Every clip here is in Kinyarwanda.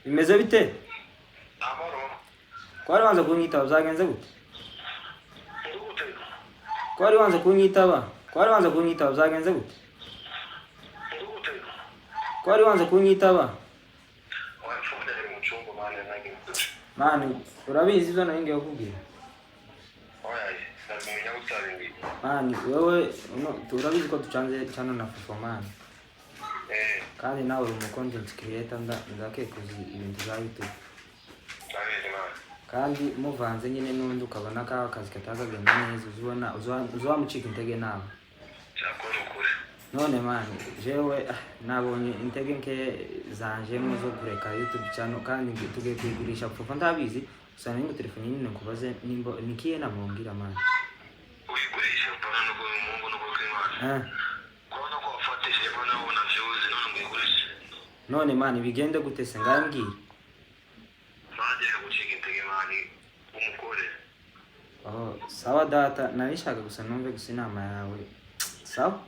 Bimeze bite? Amaro. Kwari wanze kunyitaba byagenze gute? Urute. Kwari wanze kunyitaba byagenze gute? Urute. Kwari wanze kunyitaba? Wafunda mu cyumba mane nange mutse. Mani, urabizi ibyo nari ngiye kukubwira. Oyaye, nabimenya gutaringi. Mani, wewe urabizi ko ducanze cyane na Fofo mani. Kandi nawe uri mu content creator ndakekuza ibintu bya YouTube. Ndabizi mane. Kandi muvanze nyine n'undi ukabona ko akazi katazagenda neza uzamucika intege nawe. Cyakora ukuri. None mani, jewe nabonye intege nke zanjemo zo kureka YouTube channel kandi tugiye kwigurisha Fofo ndabizi gusa ningo telefone nyine nkubaze nimba nikiye namumbwira mani. Uyigurisha pana no Mungu no kwimana. Kwana ko afatishije pana ubona views none mwigurisha. None mani bigende gute se ngambwira? Baje gucika intege mani umukore. Sawa data narishaka gusa numve gusa inama yawe. Sawa?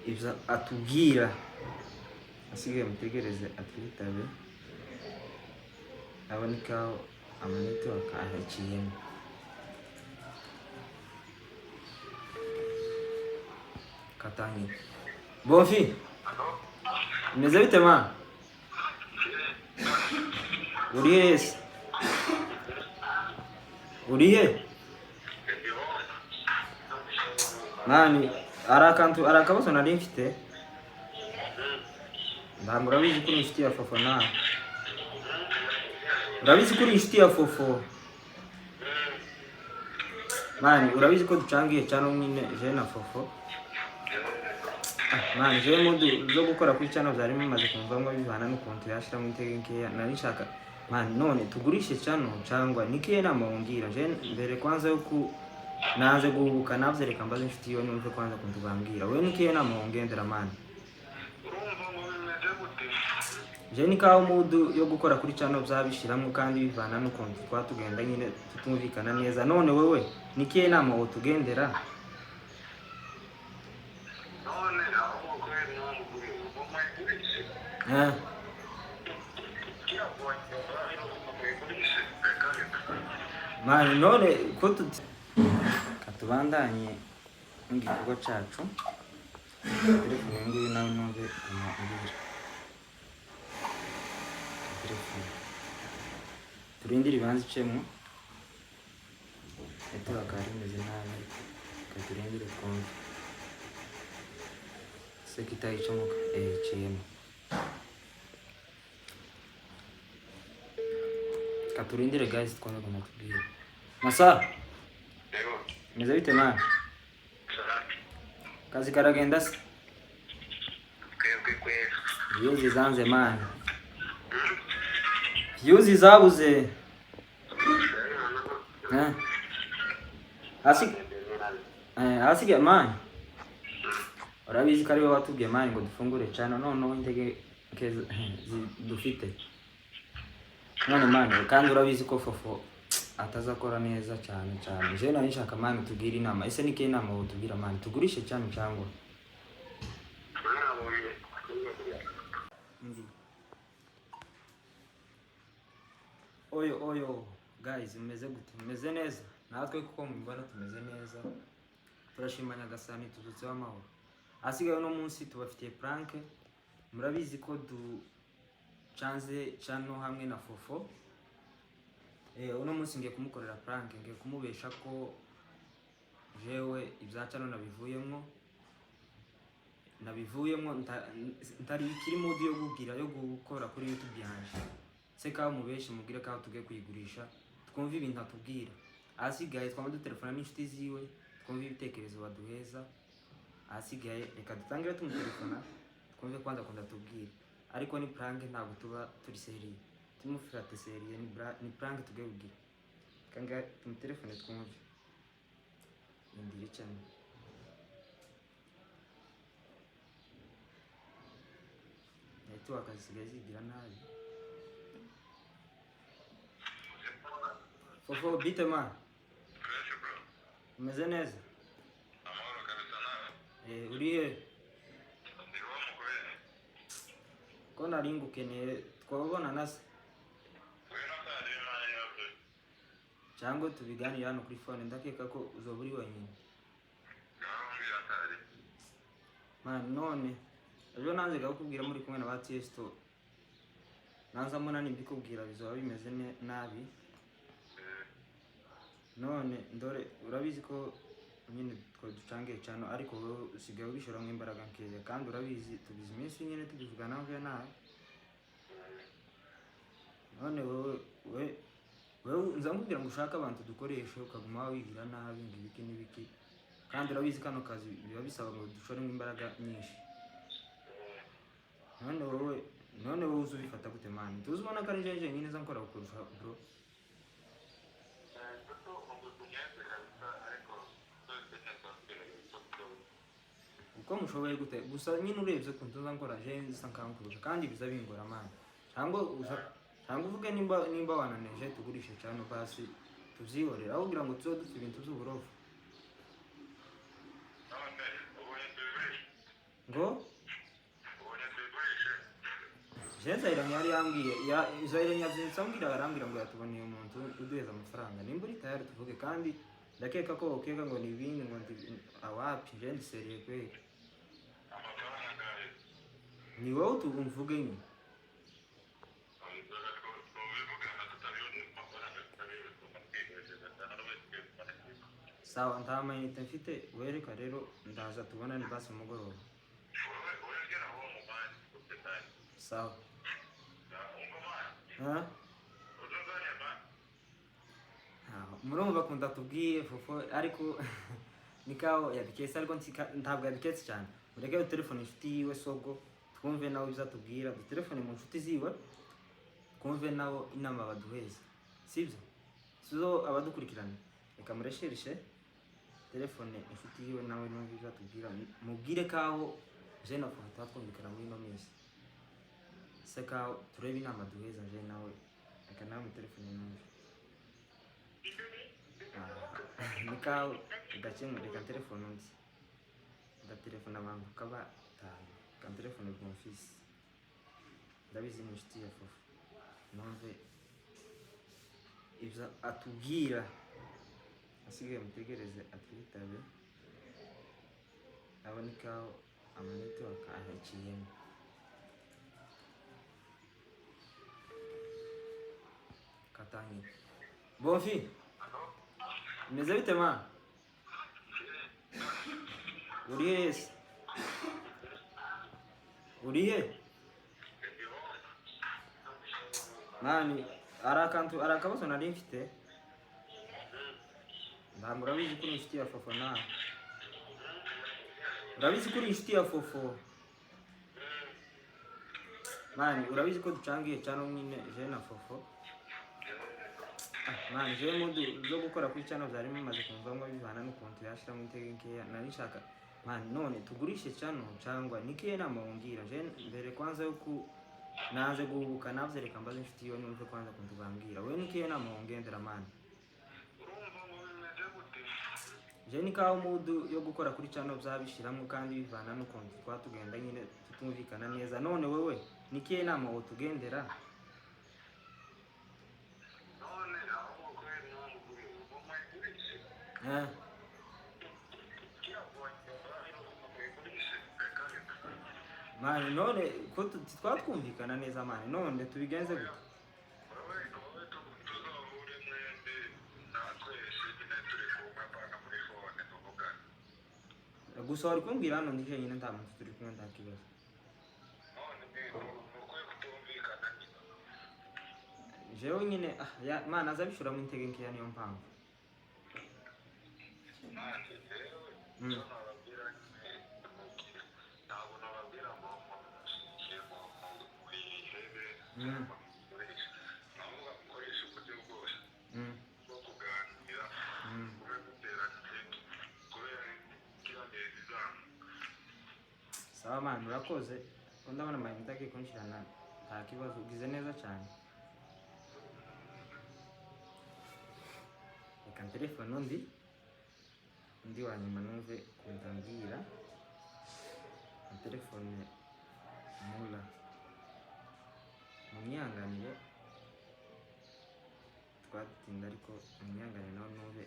Ibyo atubwira asigaye mutegereze atwitabe abonekaho amanota akahaciyemo katangi Bonfi imeze bite ma urihe mani arakabazo nari mfite ntabwo urabizi ko inshuti ya Fofo nawe urabizi ko inshuti ya Fofo mani urabizi ko ducangiye cyane nyine je na Fofo mani je mudu zo gukora kuri channel byari bimaze kumvamo bivana n'ukuntu yashira mu intege nkeya narishaka mani none tugurishe channel cyangwa nikiye namubwira je mbere kwanza yo ku naze guhubuka navyo reka mbaze inshuti yo numve kwanza kuntubambwira we nikiye namugendera mani Urumva ngo bimeze gute? je nikaho mudu yo gukora kuri channel byabishiramo kandi bivana n'ukuntu twatugenda nyine tutumvikana neza none wewe nikiye nama wo tugendera None aho kweli none kuri ubu mwigurisha. Kia kwa mwigurisha. mani none ko katubandanye ngikorwa cacu telefone nguyu nawe numve amubwira telefone turindire ibanze icemo ete bakari meze nabi katurindire twumve sekita icemo icemo katurindire guys twumve kunatubwira Masa meze bite mani kazi karagenda se views zanze mani views zabuze asigaye mani urabizi ko ariwe watubwiye mani ngo dufungure channel noneho intege dufite none mani kandi urabizi ko Fofo atazakora neza cyane je nari nshaka mani tugira inama ese nike inama wo tugira mani tugurishe cyane cyangwa oyo guys meze gute meze neza natwe kuko mubona tumeze neza turashimanya Nyagasani tuzutseho amahoro asigaye no munsi tubafitiye prank murabizi ko chanze channel hamwe na Fofo uno munsi ngiye kumukorera prank ngiye kumubesha ko jewe ibyacano nabivuyemo ntari ikiri mode yo gugira yo gukora kuri YouTube yanje se ka mubeshe mubwire ka tugiye kuyigurisha twumva ibintu atubwira asigaye twama dutelefona n'inshuti ziwe twumva ibitekerezo baduheza asigaye reka dutangire tumutelefona twumve kwanza kunda tubwira ariko ni prank ntabwo tuba turi seriye tumufate seriye ni prank tugiye kugira kanga tumutelefone twumve indire cyane neto akasigaye zigira nabi Fofo bite man umeze neza Amahoro kabisa nawe. uriye ko ko nari ngukeneye twabona nase cyangwa tubiganira hano kuri phone, ndakeka ko uzoba uri wenyine. Man, none ejo nanze gakubwira muri kumwe na ba Tiesto, nanza mbona nimbikubwira bizoba bimeze nabi. None ndore urabizi ko nyine twa ducangiye cyane, ariko wowe usigaye ubishoramo imbaraga nkeya, kandi urabizi tubizi iminsi nyine tubivugana nawe nawe. None wowe nzamubwira ngo ushaka abantu dukoresha ukaguma wigira nabi ngibiki n'ibiki, kandi urabizi kano kazi biba bisaba ngo dushoremo imbaraga nyinshi. None wowe uzubifata gute man? Tuzubona ko ari jeje nyine za nkora gukurusha bro. Uko mushoboye gute gusa nyine urebye ko ntuza nkora je nzisa nkankurusha, kandi biza bingora man. Cyangwa uvuge nimba wananeje tugurishe cyane basi tubyihorera, aho kugira ngo tuzo dufite ibintu by'uburofu. Ngo Zairanya yari yambwiye Zairanya byensambwira arambwira ngo yatuboneye umuntu uduheza amafaranga, nimba uri tayari tuvuge, kandi ndakeka ko okega ngo ni ibindi ngo awapi je ndiseriye kweli. Ni wowe tumvuge nyine. Sawa, nta mayinite mfite, wereka rero ndaza tubonane basi mugoroba. Sawa. Murumva bakunda tubwiye fofo, ariko nikaho yabiketse, ariko ntabwo yabiketse cyane. Mureke telefone inshuti yiwe Sogo, twumve nawe bizatubwira, telefone mu nshuti ziwe twumve nawo inama baduheza, sibyo? Sizo abadukurikirana, reka muresherishe telefone inshuti yiwe nawe numve bizatubwira, mubwire kaho je na foto twumvikana muri no minsi. Seka turebe inama duheza je nawe, reka nawe mu telefone numve. Nikaho udakemura, reka telefone undi. Telefone abantu kaba tanu, kan telefone ku office. Ndabizi ni inshuti ya Fofo. Numve ibyo atubwira, asigaye mutegereze atwitabe, abonekaho amanite wakahakiyemo. Katangi Bonfi, meze bite man? Urihe? Nani arakabazo nari mfite. Ndamura urabizi ko inshuti ya Fofo na. Urabizi ko inshuti ya Fofo. Mani, urabizi ko ducangiye cyane nyine je na Fofo. Mani, je mudu zo gukora kuri channel zari bimaze kumvamo bivana n'ukuntu yashira mu intege nkeya, nari nshaka mani none tugurishe channel cyangwa nikiye nama wongira je mbere kwanza yuko naze guhubuka navye, reka mbaze inshuti yo numve kwanza kuntubambira we nikiye nama wongendera mani. Je nikaho mudu yo gukora kuri channel byabishiramo, kandi bivana n'ukuntu twatugenda nyine tutumvikana neza. None wewe nikiye nama wo tugendera? Mani none ko twatwumvikana neza mani, none tubigenze gute? Gusa wari kumbwira hano ndije nyine nta muntu turi kumwe, nta kibazo. Jewe nyine mani azabishura mu intege nkeya, niyo mpamvu. Sawa mani, urakoze. Ndabona mayinite ake kunshirana, nta kibazo, ugize neza cyane. Reka telefone undi wa nyuma numve kuntambwira. Telefone Mula munyihanganire twatinda ariko munyihanganire nawe nube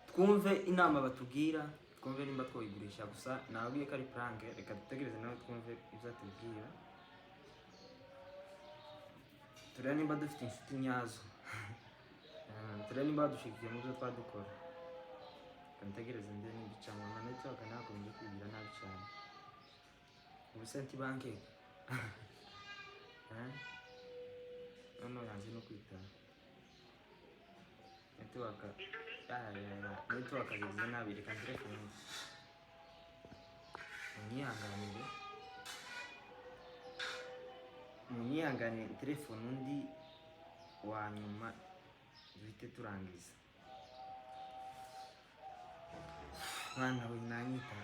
twumve inama batubwira, twumve nimba twayigurisha. Gusa nababwiye ko ari prank, reka dutegereze nawe twumve ibyo atubwira, turebe nimba dufite inshuti nyazo turebe nimba badushikiye mu byo twadukora. Kantegereze mbere n'ibicamo na network nakomeje kwigira nabi cyane. Ubu senti banke no yanze no kwitaba network network yagize nabi. Reka telefone munyihanganire telefone undi wa nyuma duhite turangiza. Mwana we nanyita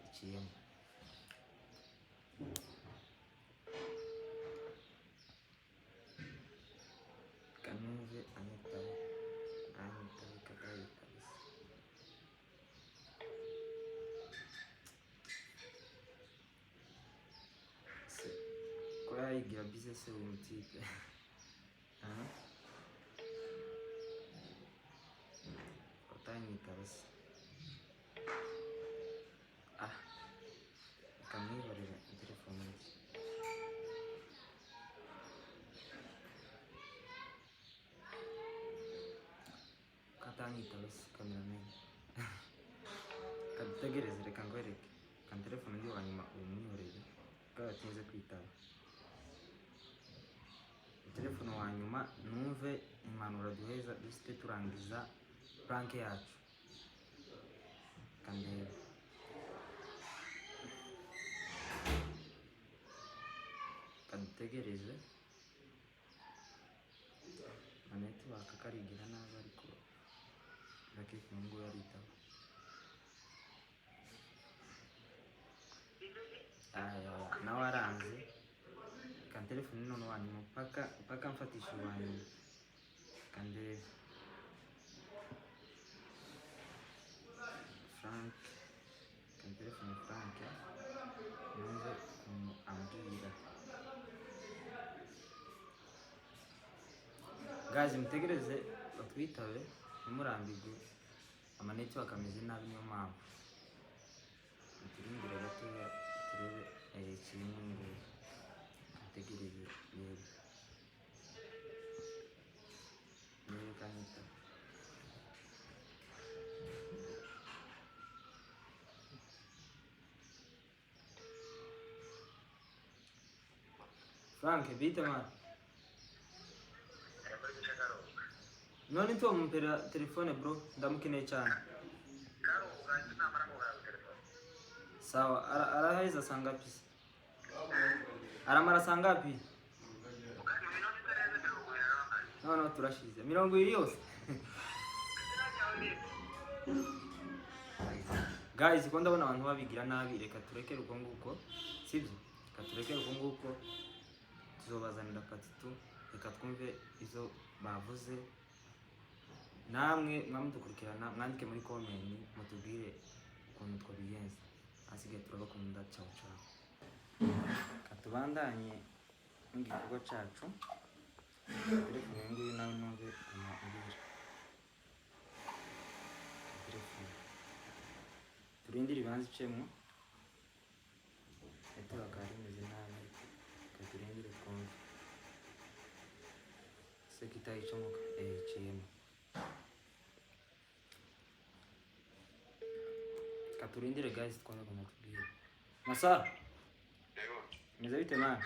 ikiyemo kanumve anyitaho kakayita se ko yayigira bize se uyu mutipe utanyitaba se akamwihorera telefone ye. Katanyitaba se kamerameni kadutegereze. Reka ngwereke kan telefone ndi wa nyuma umwihorere bwatinze kwitaba telefone wa nyuma numve impanuro duheza dusite turangiza prank yacu. Kandebe kadutegereze maneti bakakarigira nabi ariko rakeke ngo yaritaba nawe aranze kan telefone none wa nyuma paka mfatisha wa nyuma. Kandebe Frank kan telefone Frank numve ambwira. Guys mutegereze batwitabe nimurambirwe amaneti bakameze nabi, niyo mpamvu turindire gatoya turebe kimwe ngo mutegereze yewe kanyita Frank bite man none to mumpera telefone bro ndamukeneye cyane. Sawa araheza sangapi se aramara sangapi? No turashize 20 yose guys ko ndabona abantu babigira nabi. Reka turekere uko nguko sibyo, reka turekere uko nguko tuzobazanira part 2. Reka twumve izo bavuze, namwe mwamudukurikirana mwandike muri comment mutubwire ukuntu twabigenza. Asigaye turabakunda ciao ciao. Katubandanye n'igikorwa cacu. Telefone nguyu nawe numve amabwira. Telefone turindire ibanze icemo ete bakarimeze nabi katurindire twumve se kitayicomoka iciyemo. Katurindire guys twumve ko mutubwire. Masa meze bite man?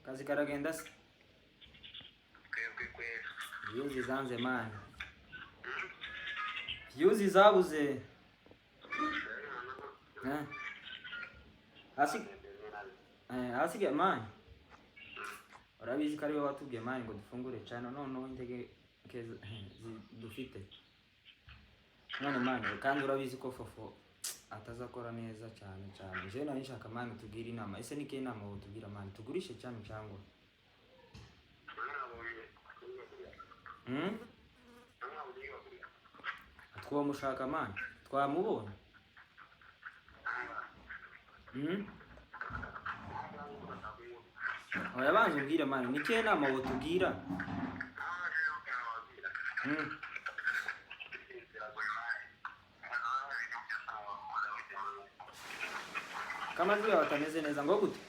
Kazi karagenda se? Views zanze man. Views zabuze. Asige man. Urabizi ko ari wowe watubwiye man ngo dufungure channel none intege keza dufite. None man kandi urabizi ko fofo atazakora neza cyane. Je nari nshaka man tubwira inama. Ese nike inama wo tubwira man tugurishe cyane cyangwa? Twamushaka man twamubona. oya banza umbwire mani ni kihe nama wotubwira kamajwi yawe atameze neza ngo gute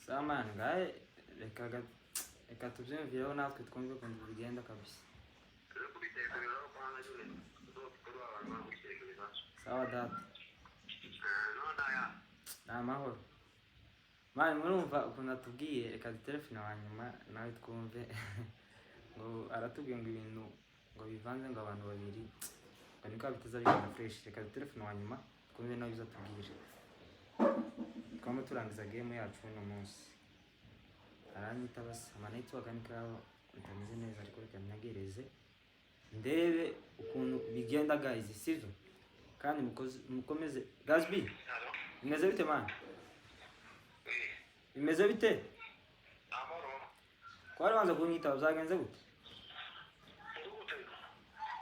Samani ngaye reka tubyumvireho natwe twumve ukuntu bigenda kabisa. Sawa data. Ni amahoro. Mani murumva ukuntu atubwiye reka dutelefone wa nyuma nawe twumve ngo aratubwiye ngo ibintu ngo bivanze ngo abantu babiri ngo niko bitaza bigenda fresh. Reka dutelefone wa nyuma twumve nawe bizatubwira. Twama turangiza game yacu uno munsi. Aranyita basi amanetwork anikaho utameze neza ariko reka nyagereze ndebe ukuntu bigenda guys sivyo kandi mukomeze Gazby imeze bite man imeze bite kwari wanza kunyita uzagenze gute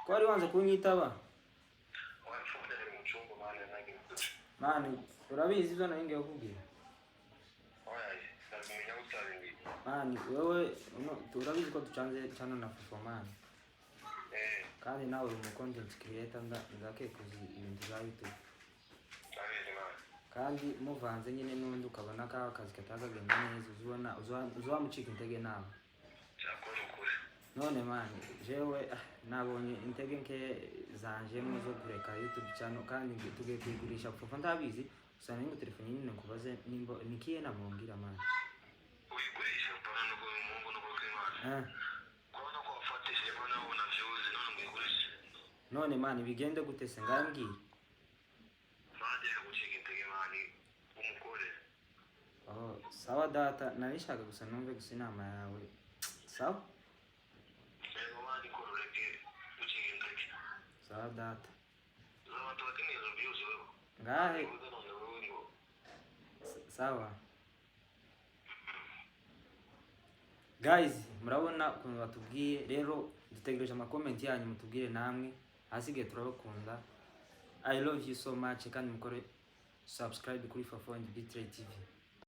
kwari wanza kunyitaba man urabizi ibyo naringiye kukubwira mani wewe turabizi ko ducanze channel na performance kandi nawe uri content creator ndake kuzi ibintu za YouTube kandi muvanze nyine n'undi ukabona ka akazi katagagenda neza uzwa mucika intege nawe none mani jewe nabonye intege nke zanje muzo kureka YouTube channel kandi tugiye kwigurisha profa ndabizi usana ngo telefone nyine kubaze nimbo nikiye namongira mani none mani bigende gute se ngambwira oh sawa data narishaka gusa numve gusa inama yawe sawa sawa data ngahe sawa guys murabona ukuntu batubwiye rero dutegereje comment yanyu mutubwire namwe hasigaye turabakunda I love you so much kandi mukore subscribe kuri Fafo and Bitrate TV.